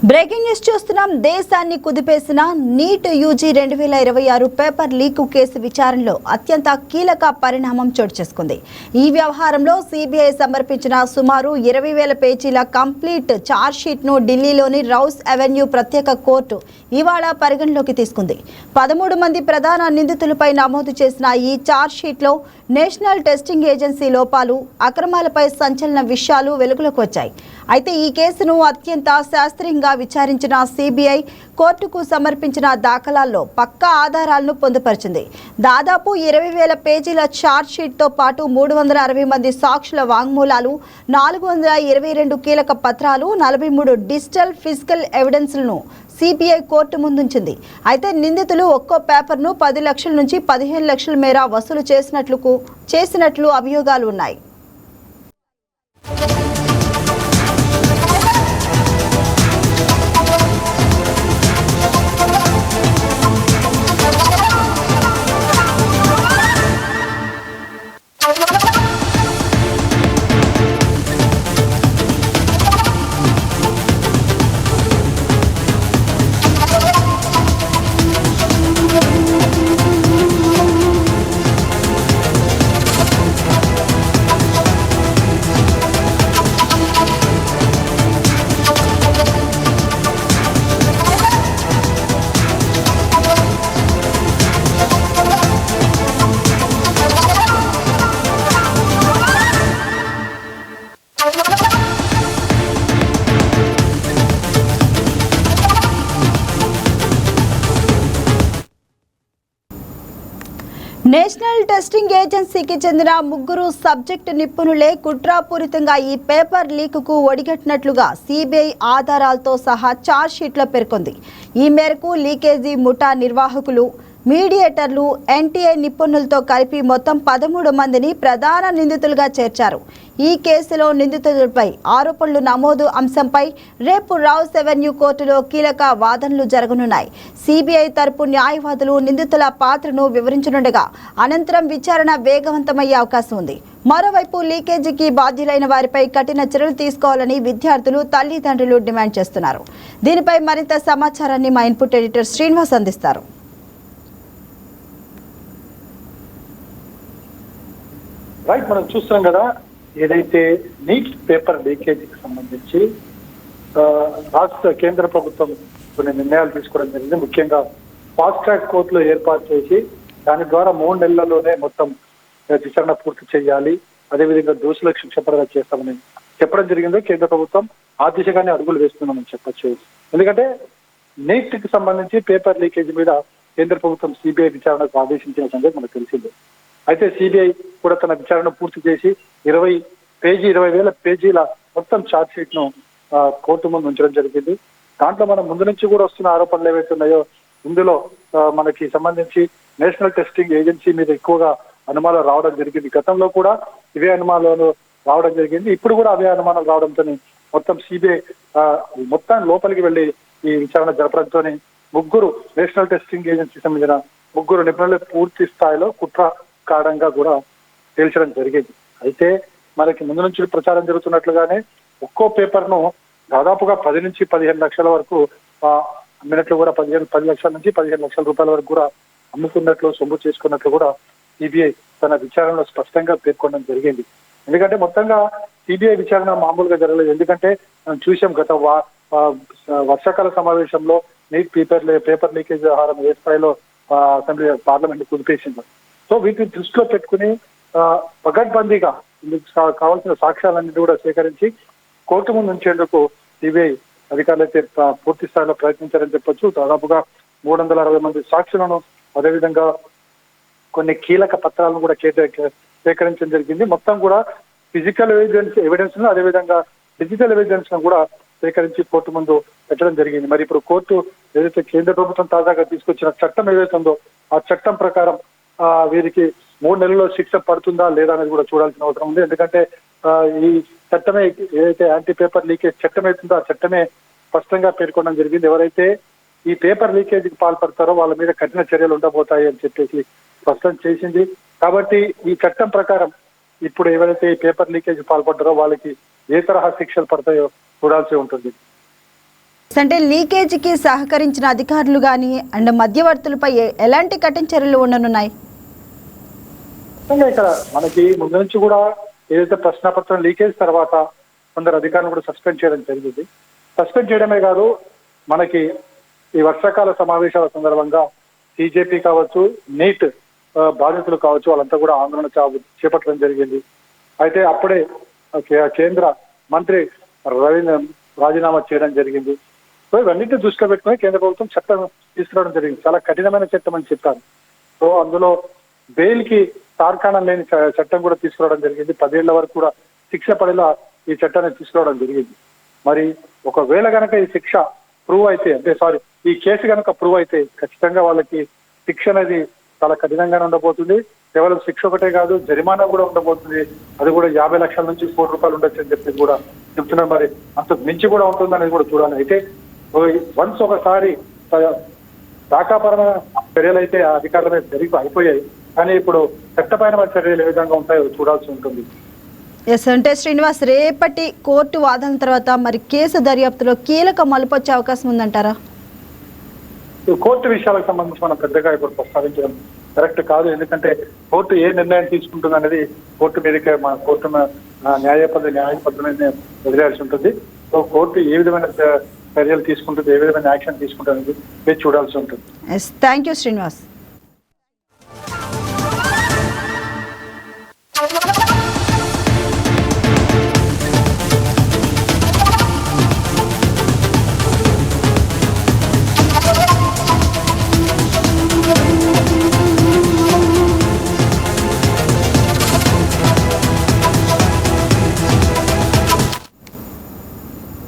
Breaking news చూస్తున్నాం. దేశాన్ని కుదిపేసిన NEET UG 2026 paper leak case విచారణలో అత్యంత కీలక పరిణామం చోటు చేసుకుంది. ఈ వ్యవహారంలో సిబిఐ సమర్పించిన సుమారు 20,000 పేజీల కంప్లీట్ ఛార్జ్షీట్ ను ఢిల్లీలోని రౌస్ అవెన్యూ ప్రత్యేక కోర్టు ఇవాళ పరిగణలోకి తీసుకుంది. 13 మంది ప్రధాన నిందితులపై నమోదు చేసిన ఈ ఛార్జ్షీట్ లో నేషనల్ టెస్టింగ్ ఏజెన్సీ లోపాలు, అక్రమాలపై సంచలన విషయాలు వెలుగులోకి వచ్చాయి. అయితే ఈ కేసును అత్యంత శాస్త్రీయంగా విచారించిన సిబిఐ కోర్టుకు సమర్పించిన దాఖలాల్లో పక్కా ఆధారాలను పొందుపరిచింది. దాదాపు 20,000 పేజీల ఛార్జ్ షీట్ తో పాటు 360 మంది సాక్షుల వాంగ్మూలాలు, 422 కీలక పత్రాలు, 43 డిజిటల్ ఫిజికల్ ఎవిడెన్స్లను సిబిఐ కోర్టు ముందుంచింది. అయితే నిందితులు ఒక్కో పేపర్ను 10 లక్షల నుంచి 15 లక్షల మేర వసూలు చేసినట్లు అభియోగాలు ఉన్నాయి. నేషనల్ టెస్టింగ్ ఏజెన్సీకి చెందిన 3 సబ్జెక్టు నిపుణులే కుట్రాపూరితంగా ఈ పేపర్ లీకుకు ఒడిగట్టినట్లుగా సిబిఐ ఆధారాలతో సహా ఛార్జ్ షీట్లో పేర్కొంది. ఈ మేరకు లీకేజీ ముఠా నిర్వాహకులు, మీడియేటర్లు, ఎన్టీఏ నిపుణులతో కలిపి మొత్తం 13 మందిని ప్రధాన నిందితులుగా చేర్చారు. ఈ కేసులో నిందితులపై ఆరోపణలు నమోదు అంశంపై రేపు రౌస్ అవెన్యూ కోర్టులో కీలక వాదనలు జరగనున్నాయి. సిబిఐ తరపు న్యాయవాదులు నిందితుల పాత్రను వివరించనుండగా అనంతరం విచారణ వేగవంతమయ్యే అవకాశం ఉంది. మరోవైపు లీకేజీకి బాధ్యులైన వారిపై కఠిన చర్యలు తీసుకోవాలని విద్యార్థులు, తల్లిదండ్రులు డిమాండ్ చేస్తున్నారు. దీనిపై మరింత సమాచారాన్ని మా ఇన్పుట్ ఎడిటర్ శ్రీనివాస్ అందిస్తారు. రైట్, మనం చూస్తున్నాం కదా, ఏదైతే నీట్ పేపర్ లీకేజీకి సంబంధించి రాష్ట్ర కేంద్ర ప్రభుత్వం కొన్ని నిర్ణయాలు తీసుకోవడం జరిగింది. ముఖ్యంగా ఫాస్ట్ ట్రాక్ కోర్టులో ఏర్పాటు చేసి దాని ద్వారా 3 నెలల్లోనే మొత్తం విచారణ పూర్తి చేయాలి, అదేవిధంగా దోషులకు శిక్ష పడగా చేస్తామని చెప్పడం జరిగిందో కేంద్ర ప్రభుత్వం ఆ దిశగానే అడుగులు వేస్తున్నామని చెప్పచ్చు. ఎందుకంటే నీట్ కి సంబంధించి పేపర్ లీకేజీ మీద కేంద్ర ప్రభుత్వం సిబిఐ విచారణకు ఆదేశించిన సంగతి మనకు తెలిసిందే. అయితే సిబిఐ కూడా తన విచారణ పూర్తి చేసి 20,000 పేజీల మొత్తం ఛార్జ్ షీట్ ను కోర్టు ముందు ఉంచడం జరిగింది. దాంట్లో మనం ముందు నుంచి కూడా వస్తున్న ఆరోపణలు ఏవైతే ఉన్నాయో ఇందులో మనకి సంబంధించి నేషనల్ టెస్టింగ్ ఏజెన్సీ మీద ఎక్కువగా అనుమానాలు రావడం జరిగింది. గతంలో కూడా ఇవే అనుమానాలు రావడం జరిగింది. ఇప్పుడు కూడా అవే అనుమానాలు రావడంతో మొత్తం సిబిఐ మొత్తం లోపలికి వెళ్లి ఈ విచారణ జరపడంతో 3 నేషనల్ టెస్టింగ్ ఏజెన్సీ సంబంధించిన 3 నిపుణులు పూర్తి స్థాయిలో కుట్ర కారణంగా కూడా తేల్చడం జరిగింది. అయితే మనకి ముందు నుంచి ప్రచారం జరుగుతున్నట్లుగానే ఒక్కో పేపర్ ను దాదాపుగా 10 నుంచి 15 లక్షల వరకు అమ్మినట్లు కూడా 10 లక్షల నుంచి 15 లక్షల రూపాయల వరకు కూడా అమ్ముకున్నట్లు, సొమ్ము చేసుకున్నట్లు కూడా సిబిఐ తన విచారణలో స్పష్టంగా పేర్కొనడం జరిగింది. ఎందుకంటే మొత్తంగా సిబిఐ విచారణ మామూలుగా జరగలేదు. ఎందుకంటే మనం చూసాం గత వర్షాకాల సమావేశంలో నీట్ పేపర్ లీకేజ్ వ్యవహారం ఏ స్థాయిలో అసెంబ్లీ పార్లమెంట్ కుదిపేసింది. సో వీటిని దృష్టిలో పెట్టుకుని పగడ్బందీగా కావాల్సిన సాక్ష్యాలన్నింటి కూడా సేకరించి కోర్టు ముందు ఉంచేందుకు సిబిఐ అధికారులు అయితే పూర్తి స్థాయిలో ప్రయత్నించారని చెప్పొచ్చు. దాదాపుగా 360 మంది సాక్షులను, అదేవిధంగా కొన్ని కీలక పత్రాలను కూడా సేకరించడం జరిగింది. మొత్తం కూడా ఫిజికల్ ఎవిడెన్స్ ను, అదేవిధంగా డిజిటల్ ఎవిడెన్స్ ను కూడా సేకరించి కోర్టు ముందు పెట్టడం జరిగింది. మరి ఇప్పుడు కోర్టు ఏదైతే కేంద్ర ప్రభుత్వం తాజాగా తీసుకొచ్చిన చట్టం ఏదైతే ఉందో ఆ చట్టం ప్రకారం వీరికి 3 నెలల్లో శిక్ష పడుతుందా లేదా అనేది కూడా చూడాల్సిన అవసరం ఉంది. ఎందుకంటే ఈ చట్టమే ఏదైతే యాంటీ పేపర్ లీకేజ్ చట్టం అవుతుందో ఆ చట్టమే స్పష్టంగా పేర్కొనడం జరిగింది. ఎవరైతే ఈ పేపర్ లీకేజీకి పాల్పడతారో వాళ్ళ మీద కఠిన చర్యలు ఉండబోతాయి అని చెప్పేసి స్పష్టం చేసింది. కాబట్టి ఈ చట్టం ప్రకారం ఇప్పుడు ఎవరైతే ఈ పేపర్ లీకేజ్ పాల్పడ్డారో వాళ్ళకి ఏ తరహా శిక్షలు పడతాయో చూడాల్సి ఉంటుంది. అంటే లీకేజీకి సహకరించిన అధికారులు కానీ అండ్ మధ్యవర్తులపై ఎలాంటి కఠిన చర్యలు ఉండనున్నాయి? ఇక్కడ మనకి ముందు నుంచి కూడా ఏదైతే ప్రశ్నపత్రం లీకేజ్ తర్వాత కొందరు అధికారులు కూడా సస్పెండ్ చేయడం జరిగింది. సస్పెండ్ చేయడమే కాదు, మనకి ఈ వర్షాకాల సమావేశాల సందర్భంగా సిజేపీ కావచ్చు, నీట్ బాధితులు కావచ్చు, వాళ్ళంతా కూడా ఆందోళన చేపట్టడం జరిగింది. అయితే అప్పుడే కేంద్ర మంత్రి రాజీనామా చేయడం జరిగింది. సో ఇవన్నింటినీ దృష్టిలో పెట్టుకుని కేంద్ర ప్రభుత్వం చట్టం తీసుకురావడం జరిగింది. చాలా కఠినమైన చట్టం అని చెప్పారు. సో అందులో బెయిల్ కి తార్కాణం లేని చట్టం కూడా తీసుకురావడం జరిగింది. 10 ఏళ్ల వరకు కూడా శిక్ష పడేలా ఈ చట్టాన్ని తీసుకురావడం జరిగింది. మరి ఒకవేళ కనుక ఈ శిక్ష ప్రూవ్ అయితే, ఈ కేసు కనుక ప్రూవ్ అయితే ఖచ్చితంగా వాళ్ళకి శిక్ష అనేది చాలా కఠినంగానే ఉండబోతుంది. కేవలం శిక్ష ఒకటే కాదు, జరిమానా కూడా ఉండబోతుంది. అది కూడా 50 లక్షల నుంచి 1 కోటి రూపాయలు ఉండొచ్చు అని చెప్పి కూడా చెప్తున్నారు. మరి అంత మించి కూడా ఉంటుంది అనేది కూడా చూడాలి. అయితే వన్స్ ఒకసారి శాఖాపరమైన చర్యలు అయితే ఆ అధికారుల మీద అయిపోయాయి. కానీ ఇప్పుడు చట్టపరమైన చర్యలు ఏ విధంగా ఉంటాయో చూడాల్సి ఉంటుంది. ఎస్ అంటే శ్రీనివాస్, రేపటి కోర్టు వాదన తర్వాత మరి కేసు దర్యాప్తులో కీలక మలుపు వచ్చే అవకాశం ఉందంటారా? కోర్టు విషయాలకు సంబంధించి మనం పెద్దగా ఇప్పుడు ప్రస్తావించడం కరెక్ట్ కాదు. ఎందుకంటే కోర్టు ఏ నిర్ణయం తీసుకుంటుంది అనేది కోర్టు మీదకే, మన కోర్టు న్యాయపద్ధతిని వదిలేయాల్సి ఉంటుంది. సో కోర్టు ఏ విధమైన చర్యలు తీసుకుంటుంది, ఏ విధమైన యాక్షన్ తీసుకుంటుంది అనేది చూడాల్సి ఉంటుంది. Thank you Srinivas.